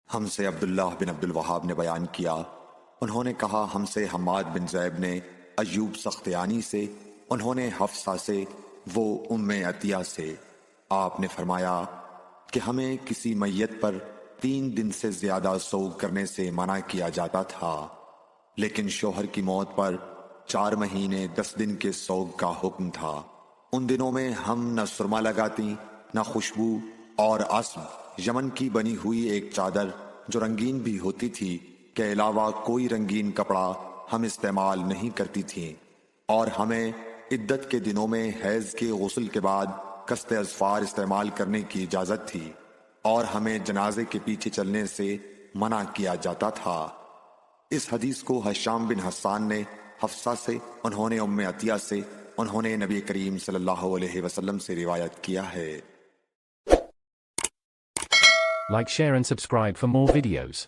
ہم سے عبداللہ بن عبد الوہاب نے بیان کیا، انہوں نے کہا ہم سے حماد بن زیب نے ایوب سختیانی سے، انہوں نے حفصہ سے، وہ ام عطیہ سے۔ آپ نے فرمایا کہ ہمیں کسی میت پر 3 دن سے زیادہ سوگ کرنے سے منع کیا جاتا تھا، لیکن شوہر کی موت پر 4 مہینے 10 دن کے سوگ کا حکم تھا۔ ان دنوں میں ہم نہ سرما لگاتی، نہ خوشبو، اور عصب یمن کی بنی ہوئی ایک چادر جو رنگین بھی ہوتی تھی کے علاوہ کوئی رنگین کپڑا ہم استعمال نہیں کرتی تھیں، اور ہمیں عدت کے دنوں میں حیض کے غسل کے بعد کست اظفار استعمال کرنے کی اجازت تھی، اور ہمیں جنازے کے پیچھے چلنے سے منع کیا جاتا تھا۔ اس حدیث کو ہشام بن حسان نے حفصہ سے، انہوں نے ام عطیہ سے، انہوں نے نبی کریم صلی اللہ علیہ وسلم سے روایت کیا ہے۔ Like, share and subscribe for more videos.